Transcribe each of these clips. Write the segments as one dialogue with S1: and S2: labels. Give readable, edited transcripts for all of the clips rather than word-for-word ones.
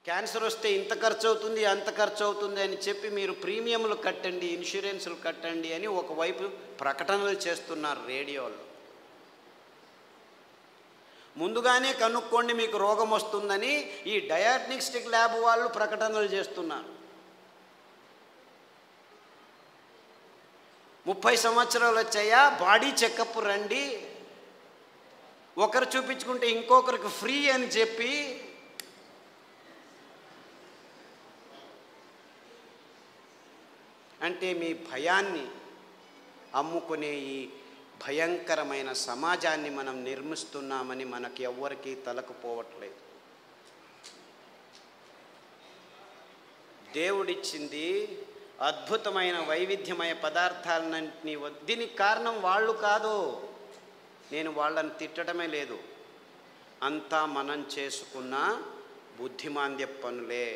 S1: Cancer వస్తే ఇంత ఖర్చు అవుతుంది, అంత ఖర్చు అవుతుంది అని చెప్పి మీరు ప్రీమియంలు కట్టండి, ఇన్సూరెన్సులు కట్టండి అని ఒకవైపు ప్రకటనలు చేస్తున్నారు రేడియోలో. ముందుగానే కనుక్కోండి మీకు రోగం వస్తుందని ఈ డయాగ్నోస్టిక్ ల్యాబ్ వాళ్ళు ప్రకటనలు చేస్తున్నారు. 30 సంవత్సరాలు వచ్చాయా, బాడీ చెకప్ రండి, ఒకరు చూపించుకుంటే ఇంకొకరికి ఫ్రీ అని చెప్పి అంటే మీ భయాన్ని అమ్ముకునే ఈ భయంకరమైన సమాజాన్ని మనం నిర్మిస్తున్నామని మనకి ఎవ్వరికీ తలకపోవట్లేదు. దేవుడిచ్చింది అద్భుతమైన వైవిధ్యమయ పదార్థాలన్నింటినీ. దీనికి కారణం వాళ్ళు కాదు, నేను వాళ్ళని తిట్టడమే లేదు, అంతా మనం చేసుకున్న బుద్ధిమాంద్య పనులే.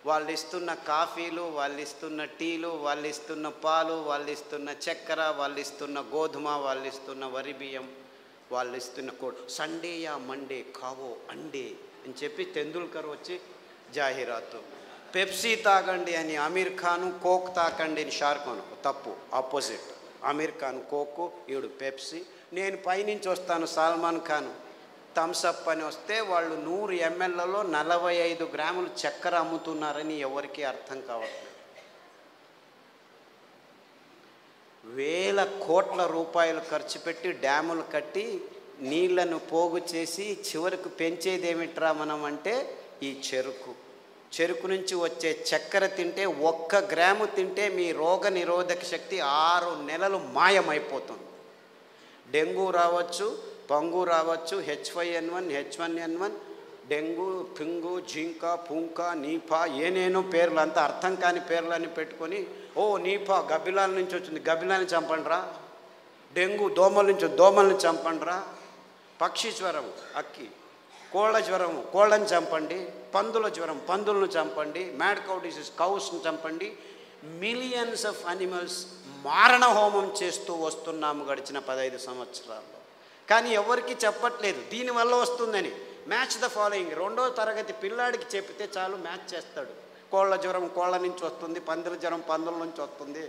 S1: వాళ్ళు ఇస్తున్న కాఫీలు, వాళ్ళు ఇస్తున్న టీలు, వాళ్ళు ఇస్తున్న పాలు, వాళ్ళు ఇస్తున్న చక్కెర, వాళ్ళు ఇస్తున్న గోధుమ, వాళ్ళు ఇస్తున్న వరి బియ్యం, వాళ్ళు ఇస్తున్న సండేయా మండే కావో అండే అని చెప్పి తెందుల్కర్ వచ్చి జాహీరాతు. పెప్సీ తాగండి అని అమీర్ ఖాను, కోక్ తాకండి అని షారుఖ్ ఖాన్. తప్పు, ఆపోజిట్. అమీర్ ఖాన్ కోకు, ఈడు పెప్సీ. నేను పైనుంచి వస్తాను సల్మాన్ ఖాన్ థమ్సప్ అని వస్తే వాళ్ళు 100 mlలో 45 గ్రాములు చక్కెర అమ్ముతున్నారని ఎవరికీ అర్థం కావట్లేదు. వేల కోట్ల రూపాయలు ఖర్చు పెట్టి డ్యాములు కట్టి నీళ్లను పోగు చేసి చివరికి పెంచేదేమిట్రా మనం అంటే ఈ చెరుకు నుంచి వచ్చే చక్కెర తింటే 1 గ్రాము తింటే మీ రోగ నిరోధక శక్తి 6 నెలలు మాయమైపోతుంది. డెంగ్యూ రావచ్చు, పంగు రావచ్చు, H5N1, H1N1, డెంగ్యూ, పింగు, జింకా, పుంకా, నీపా, ఏనేనో పేర్లు, అంతా అర్థం కాని పేర్లని పెట్టుకొని, ఓ నీపా గబ్బిలాల నుంచి వచ్చింది, గబ్బిలాన్ని చంపండిరా. డెంగ్యూ దోమల్ని చంపండిరా. పక్షి జ్వరం అక్కి, కోళ్ళ జ్వరం కోళ్ళని చంపండి, పందుల జ్వరం పందులను చంపండి, మ్యాడ్ కౌ డిసీజ్ కౌస్ని చంపండి. మిలియన్స్ ఆఫ్ అనిమల్స్ మారణ హోమం చేస్తూ వస్తున్నాము గడిచిన 15 సంవత్సరాల్లో. కానీ ఎవరికి చెప్పట్లేదు దీనివల్ల వస్తుందని. మ్యాచ్ ద ఫాలోయింగ్, 2వ తరగతి పిల్లాడికి చెప్తే చాలు మ్యాచ్ చేస్తాడు. కోళ్ళ జ్వరం కోళ్ళ నుంచి వస్తుంది, పందుల జ్వరం పందుల నుంచి వస్తుంది,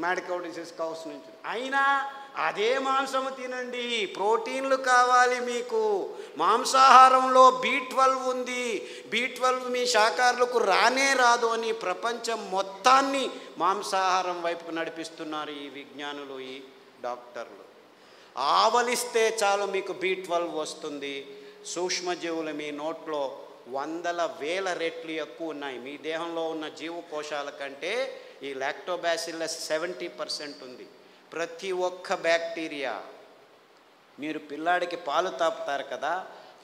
S1: మ్యాడ్ కౌ డిసీజ్ కౌస్ నుంచి. అయినా అదే మాంసము తినండి, ప్రోటీన్లు కావాలి మీకు. మాంసాహారంలో B12 ఉంది, B12 మీ శాకాహారులకు రానే రాదు అని ప్రపంచం మొత్తాన్ని మాంసాహారం వైపుకు నడిపిస్తున్నారు ఈ విజ్ఞానులు, ఈ డాక్టర్లు. ఆవలిస్తే చాలు మీకు B12 వస్తుంది. సూక్ష్మజీవులు మీ నోట్లో 100,000 రెట్లు ఎక్కువ ఉన్నాయి. మీ దేహంలో ఉన్న జీవకోశాల కంటే ఈ లాక్టోబాసిల్లస్ 70% ఉంది. ప్రతి ఒక్క బ్యాక్టీరియా, మీరు పిల్లాడికి పాలు తాపుతారు కదా,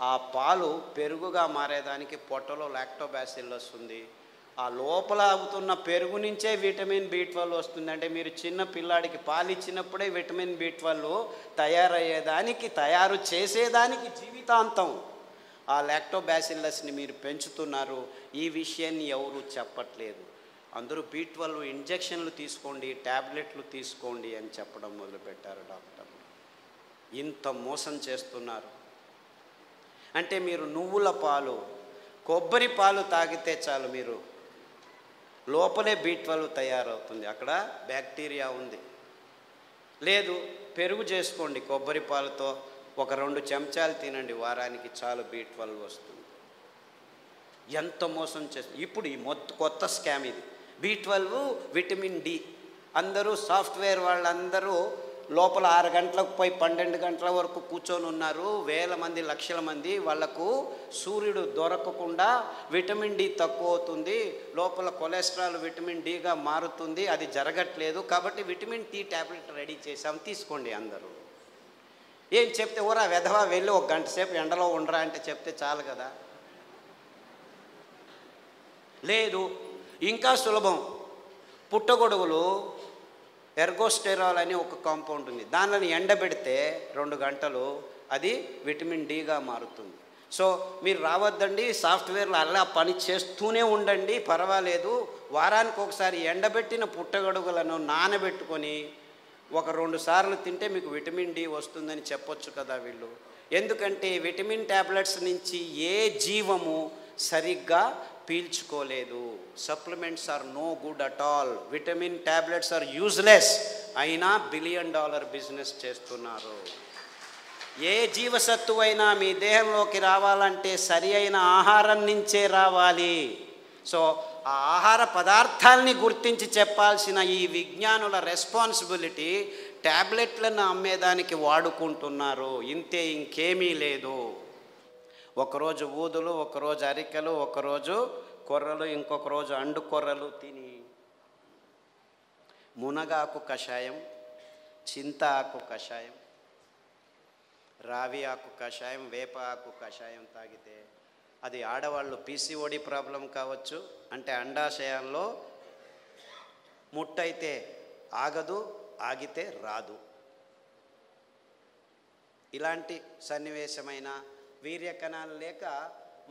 S1: ఆ పాలు పెరుగుగా మారేదానికి పొట్టలో లాక్టోబాసిల్లస్ ఉంది. ఆ లోపల అవుతున్న పెరుగు నుంచే విటమిన్ B12 వస్తుంది. అంటే మీరు చిన్న పిల్లాడికి పాలు ఇచ్చినప్పుడే విటమిన్ B12 తయారు చేసేదానికి జీవితాంతం ఆ లాక్టోబాసిల్లస్ని మీరు పెంచుతున్నారు. ఈ విషయాన్ని ఎవరు చెప్పట్లేదు. అందరూ B12 ఇంజెక్షన్లు తీసుకోండి, ట్యాబ్లెట్లు తీసుకోండి అని చెప్పడం మొదలుపెట్టారు డాక్టర్లు. ఇంత మోసం చేస్తున్నారు. అంటే మీరు నువ్వుల పాలు, కొబ్బరి పాలు తాగితే చాలు మీరు లోపలే B12 తయారవుతుంది, అక్కడ బ్యాక్టీరియా ఉంది. లేదు పెరుగు చేసుకోండి, కొబ్బరి పాలతో ఒక 2 చెంచాలు తినండి వారానికి, చాలు B12 వస్తుంది. ఎంత మోసం చేస్తుంది. ఇప్పుడు ఈ కొత్త స్కామ్ ఇది. B12 vitamin D. అందరూ సాఫ్ట్వేర్ వాళ్ళందరూ లోపల 6 గంటలకు పోయి 12 గంటల వరకు కూర్చొని ఉన్నారు. వేల మంది లక్షల మంది. వాళ్లకు సూర్యుడు దొరకకుండా విటమిన్ D తక్కువ అవుతుంది, లోపల కొలెస్ట్రాల్ విటమిన్ Dగా మారుతుంది. అది జరగట్లేదు కాబట్టి విటమిన్ D ట్యాబ్లెట్ రెడీ చేసాం, తీసుకోండి అందరూ. ఏం చెప్తే ఓరా వెధవా వెళ్ళి 1 గంట సేపు ఎండలో ఉండరా అంటే చెప్తే చాలు కదా. లేదు ఇంకా సులభం, పుట్టగొడుగులు ఎర్గోస్టెరాల్ అని ఒక కాంపౌండ్ ఉంది, దానిని ఎండబెడితే 2 గంటలు అది విటమిన్ Dగా మారుతుంది. సో మీరు రావద్దండి, సాఫ్ట్వేర్లు అలా పని చేస్తూనే ఉండండి, పర్వాలేదు. వారానికి ఒకసారి ఎండబెట్టిన పుట్టగొడుగులను నానబెట్టుకొని 1-2 సార్లు తింటే మీకు విటమిన్ D వస్తుందని చెప్పొచ్చు కదా వీళ్ళు. ఎందుకంటే విటమిన్ ట్యాబ్లెట్స్ నుంచి ఏ జీవము సరిగ్గా పీల్చుకోలేదు. Supplements are no good at all. Vitamin tablets are useless. అయినా $1 బిలియన్ బిజినెస్ చేస్తున్నారు. ఏ జీవసత్తువైనా మీ దేహంలోకి రావాలంటే సరి అయిన ఆహారం నుంచే రావాలి. సో ఆ ఆహార పదార్థాలని గుర్తించి చెప్పాల్సిన ఈ విజ్ఞానుల రెస్పాన్సిబిలిటీ ట్యాబ్లెట్లను అమ్మేదానికి వాడుకుంటున్నారు. ఇంతే, ఇంకేమీ లేదు. ఒకరోజు ఊదులు, ఒకరోజు అరికెలు, ఒకరోజు కొర్రలు, ఇంకొక రోజు అండు కొర్రలు తిని మునగాకు కషాయం, చింత ఆకు కషాయం, రావి ఆకు కషాయం, వేప ఆకు కషాయం తాగితే అది ఆడవాళ్ళు పీసీఓడి ప్రాబ్లం కావచ్చు, అంటే అండాశయంలో ముట్టయితే ఆగదు, ఆగితే రాదు. ఇలాంటి సన్నివేశమైన వీర్యకణాలు లేక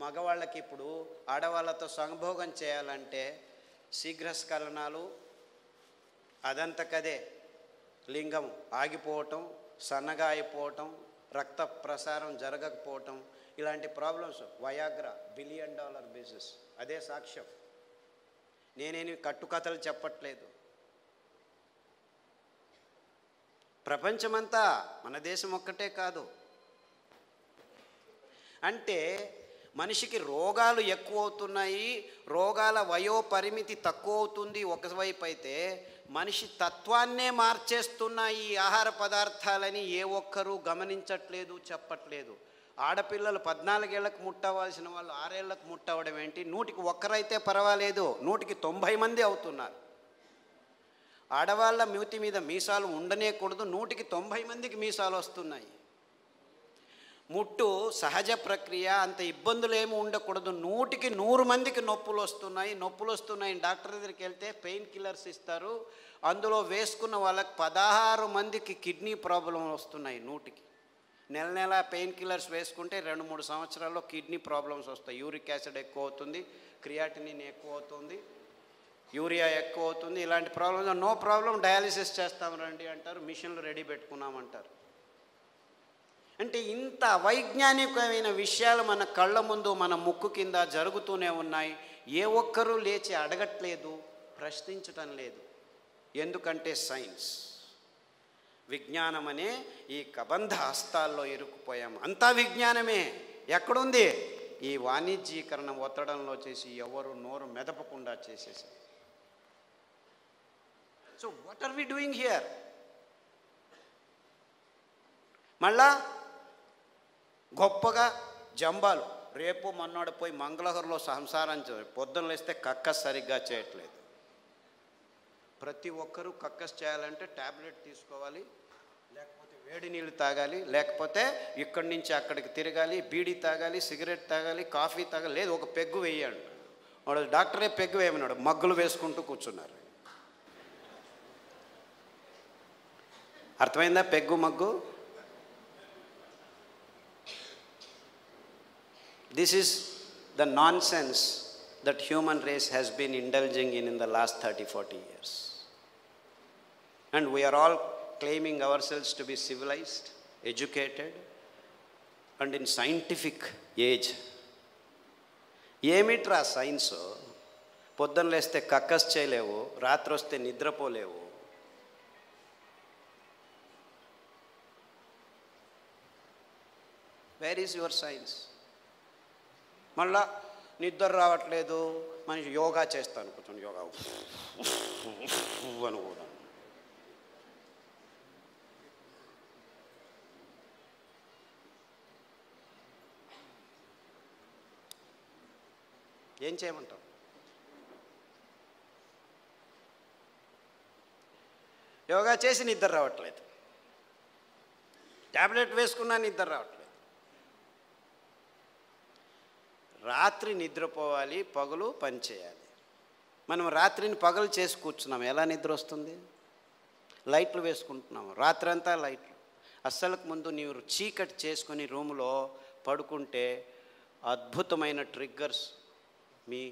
S1: మగవాళ్ళకి ఇప్పుడు ఆడవాళ్ళతో సంభోగం చేయాలంటే శీఘ్రస్ఖలనాలు, అదంతకదే లింగం ఆగిపోవటం, సన్నగా అయిపోవటం, రక్త ప్రసారం జరగకపోవటం, ఇలాంటి ప్రాబ్లమ్స్. Viagra $1 billion business. అదే సాక్ష్యం. నేనేమి కట్టుకథలు చెప్పట్లేదు. ప్రపంచమంతా, మన దేశం ఒక్కటే కాదు. అంటే మనిషికి రోగాలు ఎక్కువ అవుతున్నాయి, రోగాల వయోపరిమితి తక్కువ అవుతుంది ఒకవైపు అయితే, మనిషి తత్వాన్నే మార్చేస్తున్నాయి ఈ ఆహార పదార్థాలని ఏ ఒక్కరూ గమనించట్లేదు, చెప్పట్లేదు. ఆడపిల్లలు 14 ఏళ్లకు ముట్టవలసిన వాళ్ళు 6 ఏళ్లకు ముట్టవడం ఏంటి? 100కి ఒక్కరైతే పర్వాలేదు, 100కి 90 మంది అవుతున్నారు. ఆడవాళ్ళ మూతి మీద మీసాలు ఉండనేకూడదు, 100కి 90 మందికి మీసాలు వస్తున్నాయి. ముట్టు సహజ ప్రక్రియ, అంత ఇబ్బందులు ఏమి ఉండకూడదు, 100కి 100 మందికి నొప్పులు వస్తున్నాయి. డాక్టర్ దగ్గరికి వెళ్తే పెయిన్ కిల్లర్స్ ఇస్తారు, అందులో వేసుకున్న వాళ్ళకి 16 మందికి కిడ్నీ ప్రాబ్లం వస్తున్నాయి. 100కి నెల పెయిన్ కిల్లర్స్ వేసుకుంటే 2-3 సంవత్సరాల్లో కిడ్నీ ప్రాబ్లమ్స్ వస్తాయి. యూరిక్ యాసిడ్ ఎక్కువ అవుతుంది, క్రియాటినిన్ ఎక్కువ అవుతుంది, యూరియా ఎక్కువ అవుతుంది. ఇలాంటి ప్రాబ్లమ్స్ నో ప్రాబ్లం, డయాలిసిస్ చేస్తాం రండి అంటారు, మిషన్లు రెడీ పెట్టుకున్నామంటారు. అంటే ఇంత వైజ్ఞానికమైన విషయాలు మన కళ్ళ ముందు, మన ముక్కు కింద జరుగుతూనే ఉన్నాయి. ఏ ఒక్కరూ లేచి అడగట్లేదు, ప్రశ్నించటం లేదు. ఎందుకంటే సైన్స్, విజ్ఞానం అనే ఈ కబంధ హస్తాల్లో ఇరుక్కుపోయాము. అంతా విజ్ఞానమే. ఎక్కడుంది? ఈ వాణిజ్యీకరణ ఒత్తడంలో చేసి ఎవరు నోరు మెదపకుండా చేసేసారు. So what are we doing here? మళ్ళా గొప్పగా జంబాలు, రేపు మొన్నోడు పోయి మంగళహరులో సంసారం పొద్దున్న లేస్తే కక్కస్ సరిగ్గా చేయట్లేదు. ప్రతి ఒక్కరూ కక్కస్ చేయాలంటే ట్యాబ్లెట్ తీసుకోవాలి, లేకపోతే వేడి నీళ్ళు తాగాలి, లేకపోతే ఇక్కడి నుంచి అక్కడికి తిరగాలి, బీడీ తాగాలి, సిగరెట్ తాగాలి, కాఫీ తాగాలి, లేదు ఒక పెగ్గు వేయండి. వాడు డాక్టరే పెగ్గు వేయమన్నాడు, మగ్గులు వేసుకుంటూ కూర్చున్నారు. అర్థమైందా peg mug? This is the nonsense that human race has been indulging in the last 30-40 years. And we are all claiming ourselves to be civilized, educated, and in scientific age. ఏమిట్రా science? పొద్దున్న లేస్తే కక్కస్ చేయలేవు, రాత్రి వస్తే నిద్రపోలేవు. Where is your science? మళ్ళా నిద్ర రావట్లేదు, మనిషి యోగా చేస్తాను, కూర్చొని యోగా అని కూడా. ఏం చేయమంటావు? యోగా చేసి నిద్ర రావట్లేదు, ట్యాబ్లెట్ వేసుకున్నా నిద్ర రావట్లేదు. రాత్రి నిద్రపోవాలి, పగలు పని చేయాలి. మనం రాత్రిని పగలు చేసి కూర్చున్నాం, ఎలా నిద్ర వస్తుంది? లైట్లు వేసుకుంటున్నాము, రాత్రంతా లైట్లు. అస్సలకు ముందు నీవు చీకటి చేసుకొని రూములో పడుకుంటే అద్భుతమైన ట్రిగ్గర్స్ మీ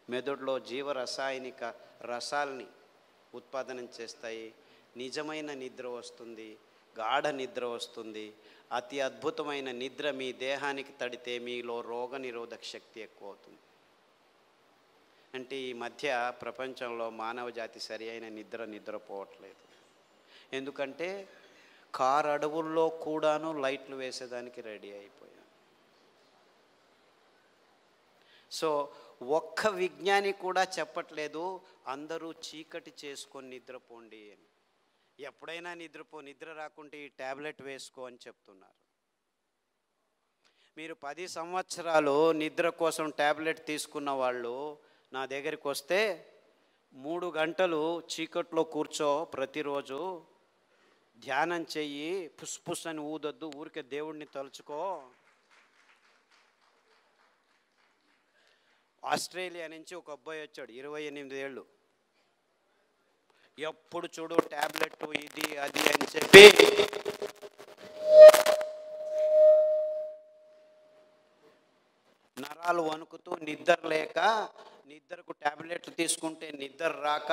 S1: మెదడులో జీవరసాయనిక రసాల్ని ఉత్పాదనం చేస్తాయి. నిజమైన నిద్ర వస్తుంది. గాఢ నిద్ర వస్తుంది. అతి అద్భుతమైన నిద్ర మీ దేహానికి తడితే మీలో రోగ నిరోధక శక్తి ఎక్కువ అవుతుంది. అంటే ఈ మధ్య ప్రపంచంలో మానవ జాతి సరి అయిన నిద్రపోవట్లేదు. ఎందుకంటే కారు అడవుల్లో కూడాను లైట్లు వేసేదానికి రెడీ అయిపోయాం. సో ఒక్క విజ్ఞాని కూడా చెప్పట్లేదు అందరూ చీకటి చేసుకొని నిద్రపోండి అని. ఎప్పుడైనా నిద్ర రాకుంటే ఈ ట్యాబ్లెట్ వేసుకో అని చెప్తున్నారు. మీరు 10 సంవత్సరాలు నిద్ర కోసం ట్యాబ్లెట్ తీసుకున్న వాళ్ళు నా దగ్గరికి వస్తే 3 గంటలు చీకట్లో కూర్చో, ప్రతిరోజు ధ్యానం చెయ్యి, పుస్ అని ఊదొద్దు, ఊరికే దేవుడిని తలుచుకో. ఆస్ట్రేలియా నుంచి ఒక అబ్బాయి వచ్చాడు, 28 ఏళ్ళు. ఎప్పుడు చూడు ట్యాబ్లెట్ ఇది అది అని చెప్పి నరాలు వణుకుతూ నిద్ర లేక, నిద్రకు ట్యాబ్లెట్లు తీసుకుంటే నిద్ర రాక,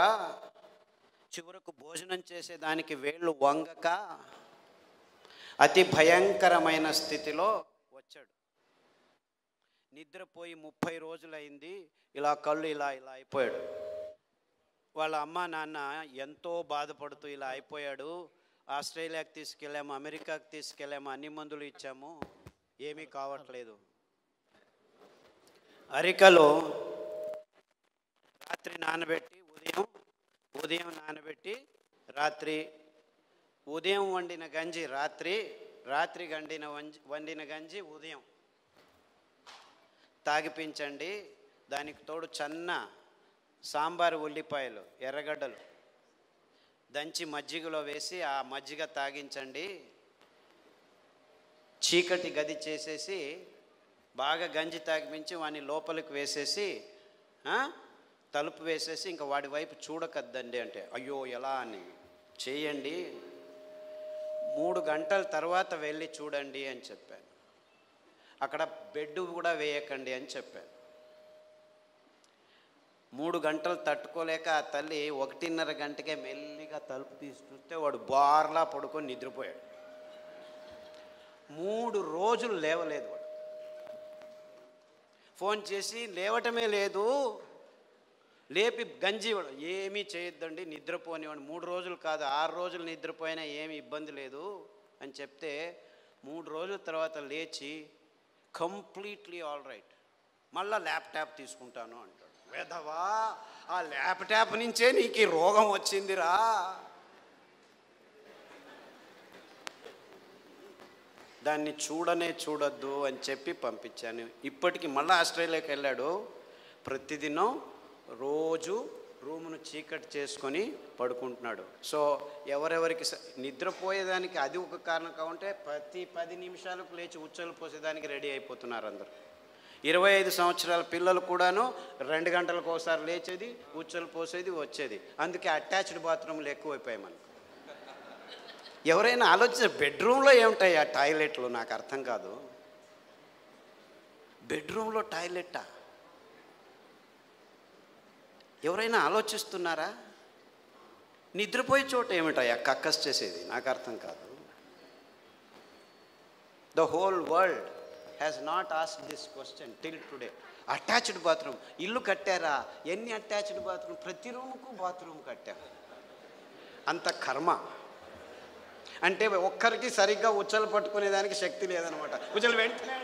S1: చివరకు భోజనం చేసేదానికి వేళ్ళు వంగక అతి భయంకరమైన స్థితిలో వచ్చాడు. నిద్రపోయి 30 రోజులైంది. ఇలా కళ్ళు ఇలా అయిపోయాడు. వాళ్ళ అమ్మ నాన్న ఎంతో బాధపడుతూ ఇలా అయిపోయాడు, ఆస్ట్రేలియాకి తీసుకెళ్ళాము, అమెరికాకి తీసుకెళ్ళాము, అన్ని మందులు ఇచ్చాము, ఏమీ కావట్లేదు. అరికలో రాత్రి నానబెట్టి ఉదయం నానబెట్టి రాత్రి, ఉదయం వండిన గంజి రాత్రి వండిన గంజి ఉదయం తాగిపించండి. దానికి తోడు చన్న సాంబారు ఉల్లిపాయలు, ఎర్రగడ్డలు దంచి మజ్జిగలో వేసి ఆ మజ్జిగ తాగించండి. చీకటి గది చేసేసి బాగా గంజి తాగిపించి వాడిని లోపలికి వేసేసి తలుపు వేసేసి ఇంకా వాడి వైపు చూడకద్దండి అంటే, అయ్యో ఎలా అని చేయండి, 3 గంటల తర్వాత వెళ్ళి చూడండి అని చెప్పాను. అక్కడ బెడ్ కూడా వేయకండి అని చెప్పాను. 3 గంటలు తట్టుకోలేక ఆ తల్లి 1:30 గంటకే మెల్లిగా తలుపు తీసి చూస్తే వాడు బార్లా పడుకొని నిద్రపోయాడు. 3 రోజులు లేవలేదు వాడు. ఫోన్ చేసి లేవటమే లేదు, లేపి గంజి ఏమీ చేయొద్దండి, నిద్రపోనివాడు. 3 రోజులు కాదు 6 రోజులు నిద్రపోయినా ఏమి ఇబ్బంది లేదు అని చెప్తే 3 రోజుల తర్వాత లేచి కంప్లీట్లీ ఆల్ రైట్, మళ్ళీ ల్యాప్టాప్ తీసుకుంటాను అంటాడు. వేదవా, ఆ ల్యాప్టాప్ నుంచే నీకు ఈ రోగం వచ్చిందిరా. దాన్ని చూడొద్దు అని చెప్పి పంపించాను. ఇప్పటికి మళ్ళీ ఆస్ట్రేలియాకి వెళ్ళాడు. ప్రతిదినం రోజు రూమును చీకటి చేసుకొని పడుకుంటున్నాడు. సో ఎవరెవరికి నిద్రపోయేదానికి అది ఒక కారణం కావంటే ప్రతి 10 నిమిషాలకు లేచి ఉచ్చలు పోసేదానికి రెడీ అయిపోతున్నారు అందరూ. 25 సంవత్సరాల పిల్లలు కూడాను 2 గంటలకు ఒకసారి లేచేది, ఉచ్చలు పోసేది, వచ్చేది. అందుకే అటాచ్డ్ బాత్రూమ్లు ఎక్కువైపోయాయి మనకు. ఎవరైనా ఆలోచించే బెడ్రూమ్లో ఏముంటాయి ఆ టాయిలెట్లు? నాకు అర్థం కాదు. బెడ్రూమ్లో టాయిలెట్టా? ఎవరైనా ఆలోచిస్తున్నారా? నిద్రపోయే చోట ఏమిటాయా కక్కస్ చేసేది? నాకు అర్థం కాదు. The whole world has not asked this question till today. Attached bathroom ఇల్లు కట్టారా? ఎన్ని అటాచ్డ్ బాత్రూమ్? ప్రతి రూముకు బాత్రూమ్ కట్టారు. అంత కర్మ. అంటే ఒక్కరికి సరిగ్గా ఉచ్చలు పట్టుకునేదానికి శక్తి లేదనమాట. ఉచ్చలు వెంటనే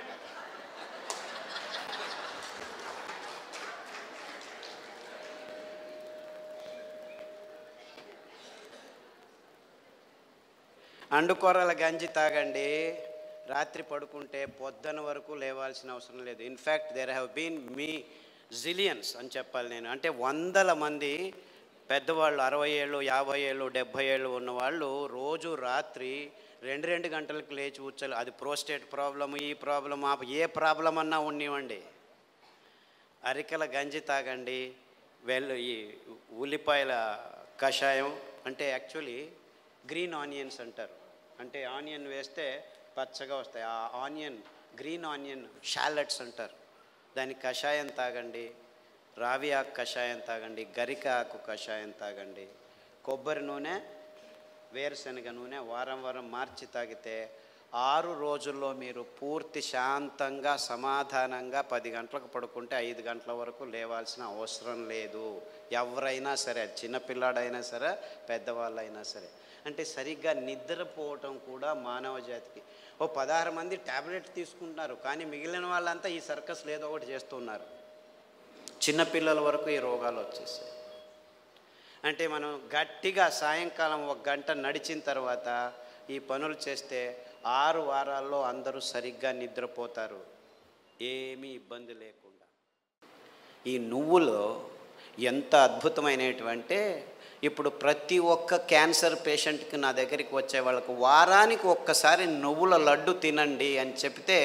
S1: అండుకొర్రల గంజి తాగండి. రాత్రి పడుకుంటే పొద్దున వరకు లేవాల్సిన అవసరం లేదు. In fact there have been zillions అని చెప్పాలి నేను. అంటే 100 మంది పెద్దవాళ్ళు 60 ఏళ్ళు 50 ఏళ్ళు 70 ఏళ్ళు ఉన్నవాళ్ళు రోజు రాత్రి 2 గంటలకు లేచి ఉచ్చలు, అది ప్రోస్టేట్ ప్రాబ్లము, ఈ ప్రాబ్లమ్, ఏ ప్రాబ్లం అన్నా ఉన్నివ్వండి, అరికల గంజి తాగండి. ఈ ఉల్లిపాయల కషాయం అంటే యాక్చువల్లీ గ్రీన్ ఆనియన్స్ అంటారు. అంటే ఆనియన్ వేస్తే పచ్చగా వస్తాయి. ఆ ఆనియన్, గ్రీన్ ఆనియన్ షాలెట్స్ అంటారు. దానికి కషాయం తాగండి. రావి ఆకు కషాయం తాగండి. గరిక ఆకు కషాయం తాగండి. కొబ్బరి నూనె వేరుశనగ నూనె వారం వారం మార్చి తాగితే 6 రోజుల్లో మీరు పూర్తి శాంతంగా సమాధానంగా 10 గంటలకు పడుకుంటే 5 గంటల వరకు లేవాల్సిన అవసరం లేదు. ఎవరైనా సరే, చిన్నపిల్లాడైనా సరే, పెద్దవాళ్ళైనా సరే. అంటే సరిగ్గా నిద్రపోవటం కూడా మానవ జాతికి. 16 మంది ట్యాబ్లెట్ తీసుకుంటున్నారు, కానీ మిగిలిన వాళ్ళంతా ఈ సర్కస్ ఏదో ఒకటి చేస్తున్నారు. చిన్నపిల్లల వరకు ఈ రోగాలు వచ్చేసాయి. అంటే మనం గట్టిగా సాయంకాలం 1 గంట నడిచిన తర్వాత ఈ పనులు చేస్తే 6 వారాల్లో అందరూ సరిగ్గా నిద్రపోతారు, ఏమీ ఇబ్బంది లేకుండా. ఈ నువ్వులు ఎంత అద్భుతమైనటువంటి, ఇప్పుడు ప్రతి ఒక్క క్యాన్సర్ పేషెంట్కి నా దగ్గరికి వచ్చే వాళ్ళకు వారానికి ఒక్కసారి నువ్వుల లడ్డు తినండి అని చెప్తే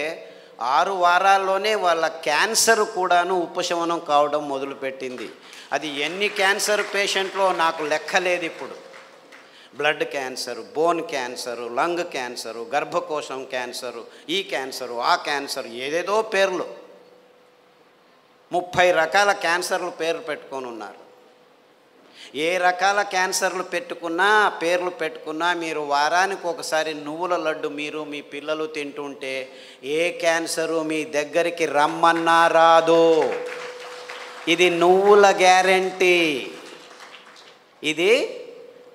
S1: 6 వారాల్లోనే వాళ్ళ క్యాన్సర్ కూడాను ఉపశమనం కావడం మొదలుపెట్టింది. అది ఎన్ని క్యాన్సర్ పేషెంట్లో నాకు లెక్కలేదు. ఇప్పుడు blood cancer, bone cancer, lung cancer, గర్భకోశం క్యాన్సరు, ఈ క్యాన్సరు, ఆ క్యాన్సరు, ఏదేదో పేర్లు, 30 రకాల క్యాన్సర్లు పేర్లు పెట్టుకొని ఉన్నారు. ఏ రకాల క్యాన్సర్లు పెట్టుకున్నా, పేర్లు పెట్టుకున్నా, మీరు వారానికి ఒకసారి నువ్వుల లడ్డు మీరు మీ పిల్లలు తింటుంటే ఏ క్యాన్సరు మీ దగ్గరికి రమ్మన్నా రాదు. ఇది నువ్వుల గ్యారెంటీ. ఇది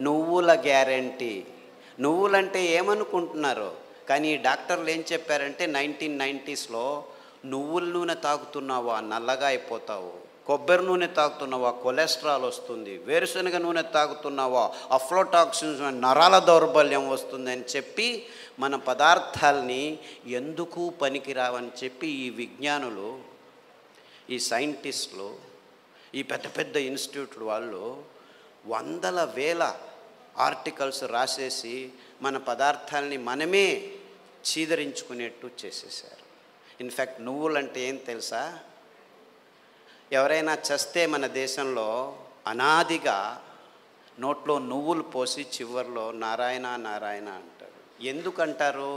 S1: నువ్వుల గ్యారెంటీ. నువ్వులంటే ఏమనుకుంటున్నారు? కానీ ఈ డాక్టర్లు ఏం చెప్పారంటే 1990స్లో నువ్వుల నూనె తాగుతున్నావా నల్లగా అయిపోతావు, కొబ్బరి నూనె తాగుతున్నావా కొలెస్ట్రాల్ వస్తుంది, వేరుశనగ నూనె తాగుతున్నావా అఫ్లోటాక్సిన్స్ నరాల దౌర్బల్యం వస్తుంది అని చెప్పి మన పదార్థాలని ఎందుకు పనికిరావని చెప్పి ఈ విజ్ఞానులు, ఈ సైంటిస్టులు, ఈ పెద్ద పెద్ద ఇన్స్టిట్యూట్లు వాళ్ళు వందల వేల ఆర్టికల్స్ రాసేసి మన పదార్థాలని మనమే చీదరించుకునేట్టు చేసేసారు. ఇన్ఫ్యాక్ట్ నువ్వులంటే ఏం తెలుసా? ఎవరైనా చస్తే మన దేశంలో అనాదిగా నోట్లో నువ్వులు పోసి చివర్లో నారాయణ నారాయణ అంటారు. ఎందుకంటారు?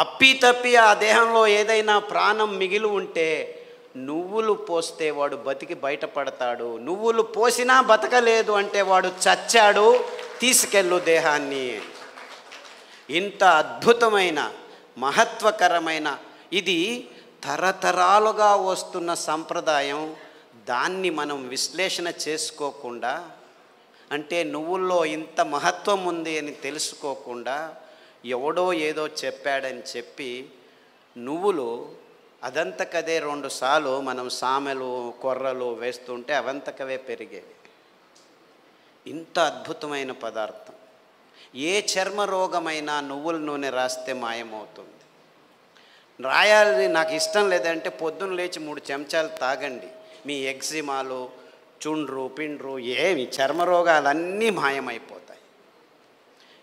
S1: అప్పి ఆ దేహంలో ఏదైనా ప్రాణం మిగిలి ఉంటే నువ్వులు పోస్తే వాడు బతికి బయటపడతాడు, నువ్వులు పోసినా బతకలేదు అంటే వాడు చచ్చాడు, తీసుకెళ్ళు దేహాన్ని. ఇంత అద్భుతమైన మహత్వకరమైన ఇది తరతరాలుగా వస్తున్న సంప్రదాయం. దాన్ని మనం విశ్లేషణ చేసుకోకుండా, అంటే నువ్వుల్లో ఇంత మహత్వం ఉంది అని తెలుసుకోకుండా ఎవడో ఏదో చెప్పాడని చెప్పి నువ్వులు అదంతకదే 2 సార్లు మనం సామెలు కొర్రలు వేస్తుంటే అవంతకవే పెరిగేవి. ఇంత అద్భుతమైన పదార్థం. ఏ చర్మ రోగమైనా నువ్వుల నూనె రాస్తే మాయమవుతుంది. రాయాలి నాకు ఇష్టం లేదంటే పొద్దున్న లేచి 3 చెంచాలు తాగండి, మీ ఎగ్జిమాలు, చుండ్రు పిండ్రు ఏమి చర్మ రోగాలన్నీ మాయమైపోతాయి.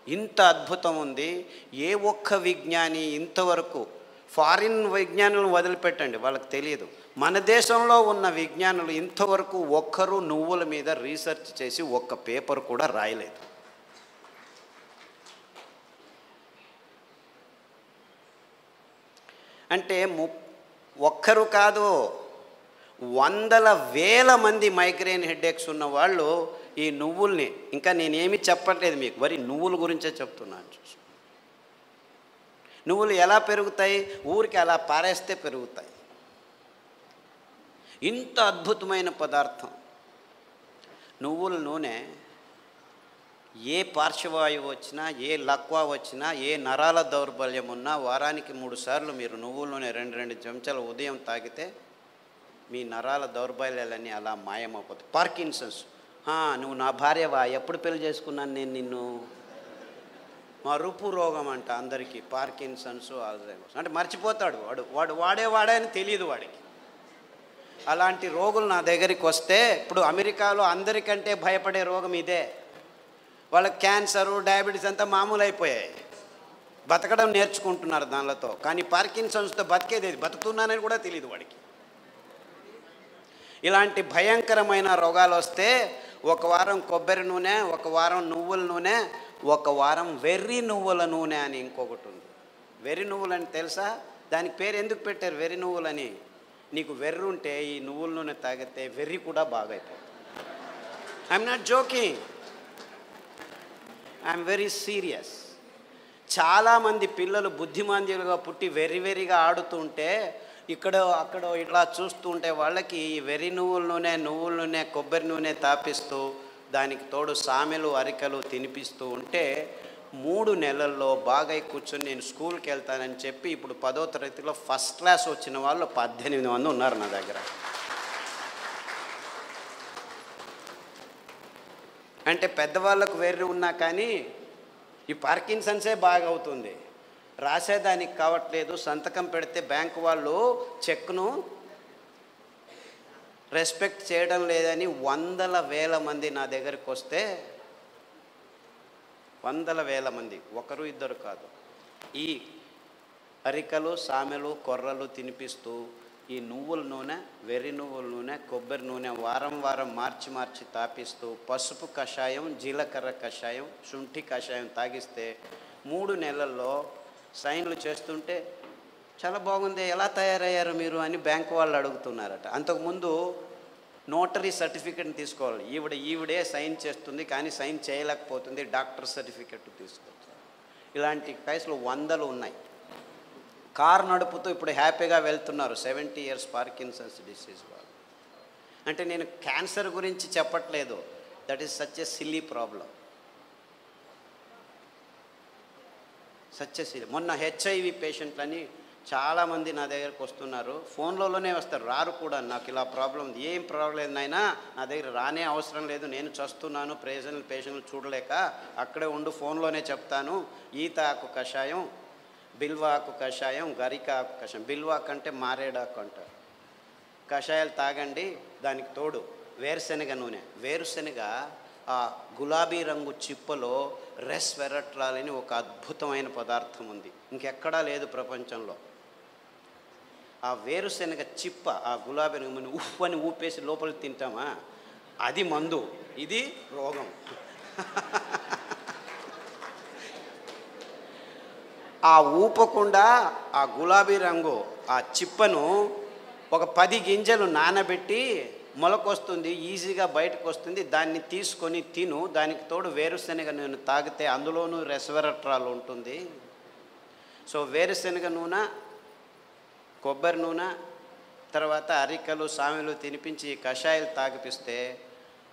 S1: ఇంత అద్భుతం ఉంది. ఏ ఒక్క విజ్ఞాని ఇంతవరకు, ఫారిన్ విజ్ఞానులను వదిలిపెట్టండి, వాళ్ళకి తెలియదు, మన దేశంలో ఉన్న విజ్ఞానులు ఇంతవరకు ఒక్కరు నువ్వుల మీద రీసెర్చ్ చేసి ఒక్క పేపర్ కూడా రాయలేదు. అంటే ఒక్కరు కాదు, వందల వేల మంది మైగ్రేన్ హెడేక్స్ ఉన్న వాళ్ళు ఈ నువ్వుల్ని, ఇంకా నేనేమి చెప్పట్లేదు మీకు, మరి నువ్వుల గురించే చెప్తున్నాను. నువ్వులు ఎలా పెరుగుతాయి? ఊరికి అలా పారేస్తే పెరుగుతాయి. ఇంత అద్భుతమైన పదార్థం నువ్వుల నూనె. ఏ పార్శ్వవాయువు వచ్చినా, ఏ లక్వా వచ్చినా, ఏ నరాల దౌర్బల్యం ఉన్నా వారానికి 3 సార్లు మీరు నువ్వుల నూనె 2 చెంచాలు ఉదయం తాగితే మీ నరాల దౌర్బల్యాలన్నీ అలా మాయమైపోతాయి. పార్కిన్సన్స్, నువ్వు నా భార్యవా, ఎప్పుడు పెళ్లి చేసుకున్నాను నేను నిన్ను, మరుపు రోగం అంట అందరికీ, పార్కిన్సన్స్, ఆల్జైమర్స్. అంటే మర్చిపోతాడు వాడు వాడే అని తెలియదు వాడికి. అలాంటి రోగులు నా దగ్గరికి వస్తే, ఇప్పుడు అమెరికాలో అందరికంటే భయపడే రోగం ఇదే. వాళ్ళకి క్యాన్సరు, డయాబెటీస్ అంతా మామూలు అయిపోయాయి, బతకడం నేర్చుకుంటున్నారు దానిలతో. కానీ పార్కిన్సన్స్తో బతికేది, బతుకుతున్నానని కూడా తెలియదు వాడికి. ఇలాంటి భయంకరమైన రోగాలు వస్తే 1 వారం కొబ్బరి నూనె, 1 వారం నువ్వుల నూనె, 1 వారం వెర్రి నువ్వుల నూనె అని ఇంకొకటి ఉంది. వెర్రి నువ్వులని తెలుసా? దానికి పేరు ఎందుకు పెట్టారు వెర్రి నువ్వులని? నీకు వెర్రి ఉంటే ఈ నువ్వుల నూనె తాగితే వెర్రి కూడా బాగైపోతుంది. I'm not joking. I'm very serious. చాలామంది పిల్లలు బుద్ధిమాంద్యులుగా పుట్టి వెర్రిగా ఆడుతుంటే ఇక్కడో అక్కడో ఇట్లా చూస్తూ ఉంటే వాళ్ళకి వెర్రి నువ్వుల నూనె కొబ్బరి నూనె తాపిస్తూ దానికి తోడు సామెలు అరికలు తినిపిస్తూ ఉంటే 3 నెలల్లో బాగా కూర్చొని నేను స్కూల్కి వెళ్తానని చెప్పి ఇప్పుడు 10వ తరగతిలో ఫస్ట్ క్లాస్ వచ్చిన వాళ్ళు 18 మంది ఉన్నారు నా దగ్గర. అంటే పెద్దవాళ్ళకు వెర్రి ఉన్నా కానీ ఈ పార్కిన్సన్సే బాగా అవుతుంది, రాసేదానికి కావట్లేదు, సంతకం పెడితే బ్యాంకు వాళ్ళు చెక్ను రెస్పెక్ట్ చేయడం లేదని 100,000 మంది నా దగ్గరికి వస్తే 100,000 మంది, ఒకరు ఇద్దరు కాదు, ఈ అరికలు సామెలు కొర్రలు తినిపిస్తూ ఈ నువ్వుల నూనె వెర్రి నువ్వుల నూనె కొబ్బరి నూనె వారం మార్చి తాపిస్తూ పసుపు కషాయం జీలకర్ర కషాయం శుంఠి కషాయం తాగిస్తే 3 నెలల్లో సైన్లు చేస్తుంటే చాలా బాగుంది, ఎలా తయారయ్యారు మీరు అని బ్యాంకు వాళ్ళు అడుగుతున్నారట. అంతకుముందు నోటరీ సర్టిఫికెట్ని తీసుకోవాలి, ఈవిడే సైన్ చేస్తుంది కానీ సైన్ చేయలేకపోతుంది, డాక్టర్ సర్టిఫికెట్ తీసుకోవచ్చు. ఇలాంటి కేసులు 100 ఉన్నాయి. కారు నడుపుతూ ఇప్పుడు హ్యాపీగా వెళ్తున్నారు 70 years పార్కిన్సన్స్ డిసీజ్ వాళ్ళు. అంటే నేను క్యాన్సర్ గురించి చెప్పట్లేదు, that is such a silly problem, such a silly. మొన్న హెచ్ఐవి పేషెంట్లని చాలామంది నా దగ్గరకు వస్తున్నారు, ఫోన్లోనే వస్తారు, రారు కూడా. నాకు ఇలా ప్రాబ్లం ఉంది, ఏం ప్రాబ్లం లేదు నాయనా, నా దగ్గర రానే అవసరం లేదు, నేను చస్తున్నాను పేషెంట్లు చూడలేక, అక్కడే ఉండు ఫోన్లోనే చెప్తాను. ఈత ఆకు కషాయం, బిల్వాకు కషాయం, గరిక ఆకు కషాయం, బిల్వాకు అంటే మారేడాకు అంటారు, కషాయాలు తాగండి. దానికి తోడు వేరుశెనగ నూనె, వేరుశెనగ ఆ గులాబీ రంగు చిప్పలో రెస్వెరట్రాల్ అని ఒక అద్భుతమైన పదార్థం ఉంది, ఇంకెక్కడా లేదు ప్రపంచంలో. ఆ వేరుశెనగ చిప్ప ఆ గులాబీ రంగు ఉఫ్ అని ఊపేసి లోపలికి తింటామా, అది మందు, ఇది రోగం. ఆ ఊపకుండా ఆ గులాబీ రంగు ఆ చిప్పను ఒక 10 గింజలు నానబెట్టి మొలకొస్తుంది, ఈజీగా బయటకు వస్తుంది, దాన్ని తీసుకొని తిను. దానికి తోడు వేరుశెనగ నూనె తాగితే అందులోనూ రెస్వెరట్రాల్ ఉంటుంది. సో వేరుశెనగ నూనె కొబ్బరి నూనె తర్వాత అరికలు సామెలు తినిపించి కషాయాలు తాగిపిస్తే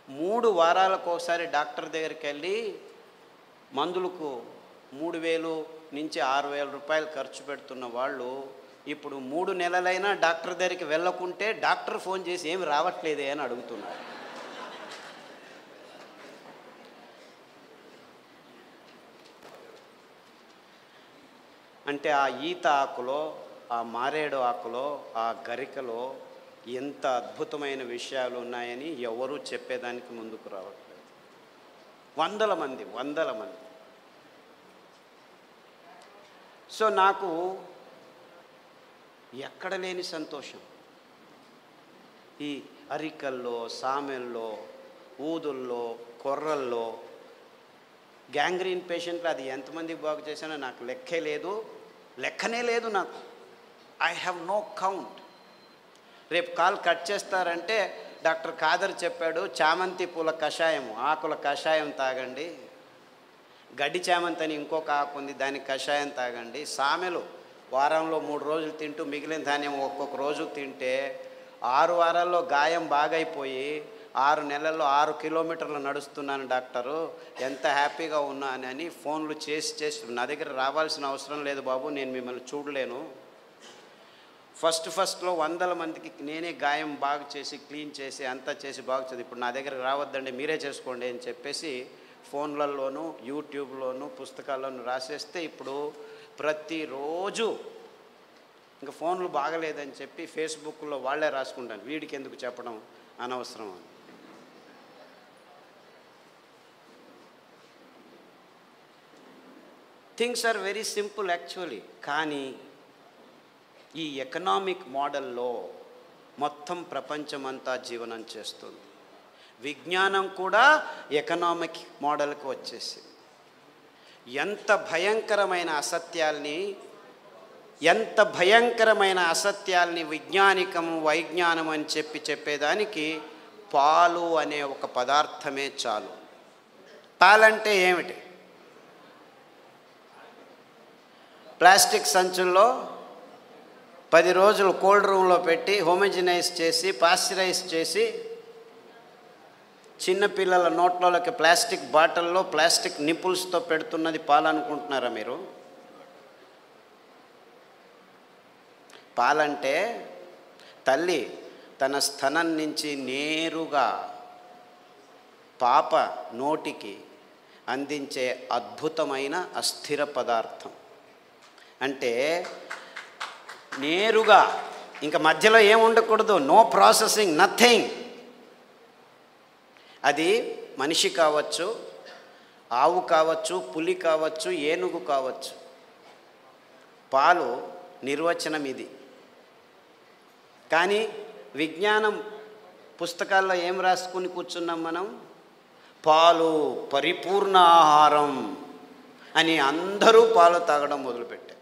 S1: 3 వారాలకు ఒకసారి డాక్టర్ దగ్గరికి వెళ్ళి మందులకు 3,000 నుంచి 6,000 రూపాయలు ఖర్చు పెడుతున్న వాళ్ళు ఇప్పుడు 3 నెలలైనా డాక్టర్ దగ్గరికి వెళ్ళకుంటే డాక్టర్ ఫోన్ చేసి ఏమి రావట్లేదే అని అడుగుతున్నారు. అంటే ఆ ఈత ఆకులో ఆ మారేడు ఆకులో ఆ గరికలో ఎంత అద్భుతమైన విషయాలు ఉన్నాయని ఎవరూ చెప్పేదానికి ముందుకు రావట్లేదు. 100 మంది. సో నాకు ఎక్కడ లేని సంతోషం, ఈ అరికల్లో సామెల్లో ఊదుల్లో కొర్రల్లో గ్యాంగ్రీన్ పేషెంట్లు అది ఎంతమందికి బాగు చేశానో నాకు లెక్కనే లేదు నాకు. I have no count. రేపు కాల్ కట్ చేస్తారంటే డాక్టర్ ఖాదర్ చెప్పాడు చామంతి పూల కషాయం ఆకుల కషాయం తాగండి, గడ్డి చామంతి అని ఇంకొక ఆకు ఉంది దానికి కషాయం తాగండి, సామెలు వారంలో 3 రోజులు తింటూ మిగిలిన ధాన్యం ఒక్కొక్క రోజు తింటే 6 వారాల్లో గాయం బాగైపోయి 6 నెలల్లో 6 కిలోమీటర్లు నడుస్తున్నాను డాక్టరు, ఎంత హ్యాపీగా ఉన్నానని ఫోన్లు చేసి నా దగ్గర రావాల్సిన అవసరం లేదు బాబు, నేను మిమ్మల్ని చూడలేను. ఫస్ట్లో 100 మందికి నేనే గాయం బాగు చేసి క్లీన్ చేసి అంతా చేసి బాగు చేసి ఇప్పుడు నా దగ్గర రావద్దండి మీరే చేసుకోండి అని చెప్పేసి ఫోన్లలోనూ యూట్యూబ్లోనూ పుస్తకాల్లోనూ రాసేస్తే ఇప్పుడు ప్రతిరోజు ఇంకా ఫోన్లు బాగలేదని చెప్పి ఫేస్బుక్లో వాళ్ళే రాసుకుంటాను, వీడికి ఎందుకు చెప్పడం అనవసరం అని. Things are very simple actually. కానీ ఈ ఎకనామిక్ మోడల్లో మొత్తం ప్రపంచమంతా జీవనం చేస్తుంది. విజ్ఞానం కూడా ఎకనామిక్ మోడల్కి వచ్చేసి ఎంత భయంకరమైన అసత్యాల్ని వైజ్ఞానం అని చెప్పేదానికి పాలు అనే ఒక పదార్థమే చాలు. పాలంటే ఏమిటి? ప్లాస్టిక్ సంచుల్లో 10 రోజులు కోల్డ్ రూమ్లో పెట్టి హోమోజినైజ్ చేసి పాశ్చరైజ్ చేసి చిన్నపిల్లల నోట్లోకి ప్లాస్టిక్ బాటిల్లో ప్లాస్టిక్ నిపుల్స్తో పెడుతున్నది పాలనుకుంటున్నారా మీరు? పాలంటే తల్లి తన స్తనం నుంచి నేరుగా పాప నోటికి అందించే అద్భుతమైన అస్థిర పదార్థం. అంటే నేరుగా, ఇంకా మధ్యలో ఏం ఉండకూడదు, నో ప్రాసెసింగ్, నథింగ్. అది మనిషి కావచ్చు, ఆవు కావచ్చు, పులి కావచ్చు, ఏనుగు కావచ్చు. పాలు నిర్వచనం ఇది. కానీ విజ్ఞానం పుస్తకాల్లో ఏం రాసుకుని కూర్చున్నాం మనం? పాలు పరిపూర్ణ ఆహారం అని అందరూ పాలు తాగడం మొదలుపెట్టారు.